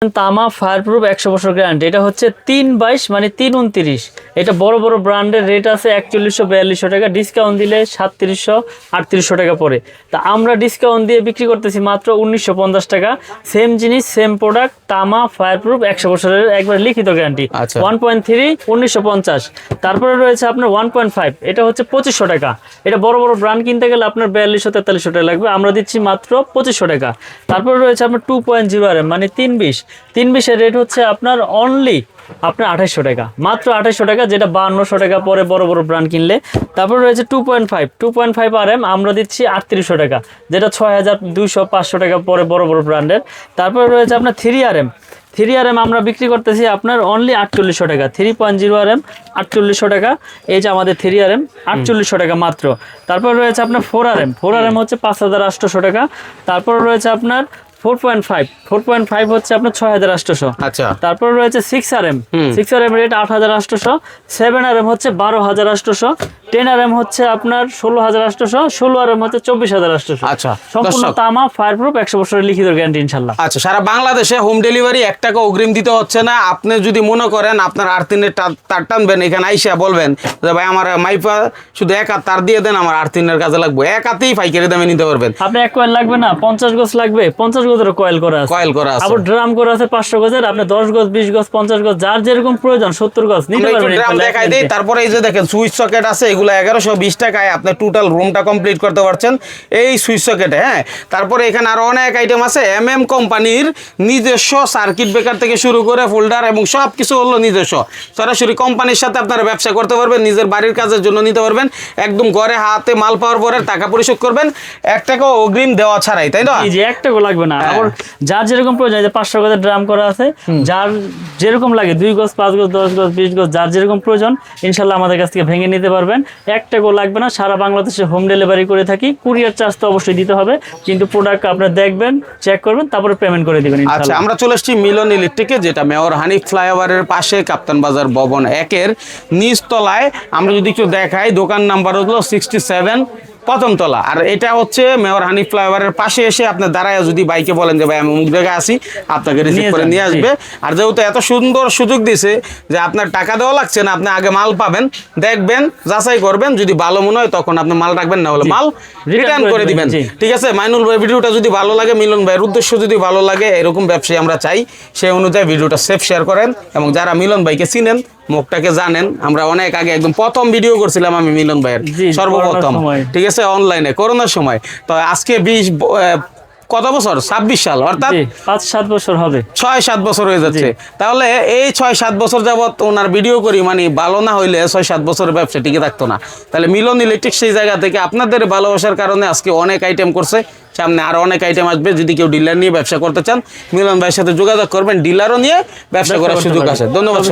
তামা ফায়ারপ্রুফ 100 বছর গ্যারান্টি। এটা হচ্ছে 322 মানে 329। এটা বড় বড় ব্র্যান্ডের রেট আছে 4100-4200 টাকা, ডিসকাউন্ট দিলে 3700-3800 টাকা পড়ে। তা আমরা ডিসকাউন্ট দিয়ে বিক্রি করতেছি মাত্র 1950 টাকা। সেম জিনিস সেম প্রোডাক্ট, তামা ফায়ারপ্রুফ 100 বছরের একবার লিখিত গ্যারান্টি। 1.3 1950। তারপরে রয়েছে আপনার 1.5, এটা হচ্ছে 2500 টাকা। এটা বড় বড় ব্র্যান্ড কিনতে গেলে আপনার 4200-4300 টাকা লাগবে, আমরা দিচ্ছি মাত্র 2500 টাকা। তারপরে রয়েছে আপনার 2.0 RM মানে 320 এর রেট হচ্ছে আপনার অনলি আপনার 2800 টাকা, মাত্র 2800 টাকা, যেটা 5200 টাকা পরে বড় বড় ব্র্যান্ড কিনলে। তারপর রয়েছে 2.5 RM আমরা দিচ্ছি 3800 টাকা, যেটা 6200-500 টাকা পরে বড় বড় ব্র্যান্ডের। তারপর রয়েছে আপনার 3 RM আমরা বিক্রি করতেছি আপনার অনলি 4800 টাকা। 3.0 RM 4800 টাকা, এই যে আমাদের 3 RM 4800 টাকা মাত্র। তারপর রয়েছে আপনার 4 RM হচ্ছে 5800 টাকা। তারপর রয়েছে আপনার 4.5 হচ্ছে আপনার 6800। আচ্ছা। তারপর রয়েছে 6 RM রেট 8800। 7 RM হচ্ছে 12800। 10 RM হচ্ছে আপনার 16800। 16 RM হচ্ছে 24800। আচ্ছা, সম্পূর্ণ তামা ফায়ারপ্রুফ 100 বছরের লিখিত গ্যারান্টি ইনশাআল্লাহ। আচ্ছা, সারা বাংলাদেশে হোম ডেলিভারি 1 টাকা অগ্রিম দিতে হচ্ছে না। আপনি যদি মনে করেন আপনার আর্থিনের তার টানবেন, এখানে আইসা বলবেন যে ভাই আমার মাইপা শুধু এক হাত তার দিয়ে দেন, আমার আর্থিনের কাজে লাগবে, এক হাতেই পাইকারি দামে নিতে পারবেন। আপনি এক কয়েল লাগবে না, 50 গজ লাগবে, 50 গজের কয়েল করা আছে, আবার ড্রাম করা আছে 500 গজের। আপনি 10 গজ 20 গজ 50 গজ যার যেরকম প্রয়োজন 70 গজ নিতে পারবেন। ড্রাম দেখাই দেই। তারপরে এই যে দেখেন সুইচ সকেট আছে, এগুলো 1120 টাকায় আপনি টোটাল রুমটা কমপ্লিট করতে পারছেন এই সুইচ সকেটে। হ্যাঁ, তারপরে এখানে আরো অনেক আইটেম আছে। MM কোম্পানির নিজস্ব সার্কিট ব্রেকার থেকে শুরু করে ফোল্ডার এবং সব কিছু হলো নিজস্ব। সরাসরি কোম্পানির সাথে আপনারা ব্যবসা করতে পারবেন, নিজের বাড়ির কাজের জন্য নিতে পারবেন। একদম ঘরে হাতে মাল পাওয়ার পরে টাকা পরিশোধ করবেন 1 টাকা অগ্রিম দেওয়া ছাড়াই, তাই না? জি, 1 টাকা লাগবে না। আবার যার যেরকম প্রয়োজন, যে 500 গজের ড্রাম করা আছে, যার যেরকম লাগে 2 গজ 5 গজ 10 গজ 20 গজ যার যেরকম প্রয়োজন ইনশাআল্লাহ আমাদের কাছ থেকে ভেঙে নিতে পারবেন। 1 টাকাও লাগবে না। সারা বাংলাদেশে হোম ডেলিভারি করে থাকি। কুরিয়ার চার্জ তো অবশ্যই দিতে হবে, কিন্তু প্রোডাক্ট আপনারা দেখবেন, চেক করবেন, তারপরে পেমেন্ট করে দিবেন ইনশাআল্লাহ। আচ্ছা, আমরা চলে এসেছি মিলন ইলেকট্রিকে, যেটা মেয়র হানিফ ফ্লাইওভারের পাশে কাপ্তান বাজার ভবন 1-এর নিচতলায়। আমরা যদি একটু দেখাই, দোকান নাম্বার হলো 67 প্রথম তলা। আর এটা হচ্ছে মেয়র হানিফ ফ্লাইওভারের পাশে এসে আপনার দাঁড়ায় যদি বাইকে বলেন যে ভাই আমি অমুক জায়গায় আসি, আপনাকে রিসিভ করে নিয়ে আসবে। আর যেহেতু এত সুন্দর সুযোগ দিছে যে আপনার টাকা দেওয়া লাগছে না, আপনি আগে মাল পাবেন, দেখবেন, যাচাই করবেন, যদি ভালো মনে হয় তখন আপনি মাল রাখবেন, না হলে মাল রিটার্ন করে দিবেন। ঠিক আছে? মাইনুল ভাই ভিডিওটা যদি ভালো লাগে, মিলন ভাইয়ের উদ্দেশ্য যদি ভালো লাগে, এরকম ব্যবসায়ী আমরা চাই, সেই অনুযায়ী ভিডিওটা সেভ শেয়ার করেন। এবং যারা মিলন ভাইকে চিনেন, মুখটাকে জানেন, আমরা অনেক আগে একদম প্রথম ভিডিও করছিলাম আমি মিলন ভাইয়ের, সর্বপ্রথম, ঠিক আছে, অনলাইনে করোনার সময়। তো আজকে কত বছর? 26 সাল, অর্থাৎ 5-7 বছর হবে, 6-7 বছর হয়ে যাচ্ছে। তাহলে এই 6-7 বছর যাবত ওনার ভিডিও করি, মানে ভালো না হইলে 6-7 বছরের ব্যবসা টিকে থাকতো না। তাহলে মিলন ইলেকট্রিক সেই জায়গা থেকে আপনাদের ভালোবাসার কারণে আজকে অনেক আইটেম করছে, সামনে আরো অনেক আইটেম আসবে। যদি কেউ ডিলার নিয়ে ব্যবসা করতে চান, মিলন ভাইয়ের সাথে যোগাযোগ করবেন, ডিলারও নিয়ে ব্যবসা করার সুযোগ আছে। ধন্যবাদ।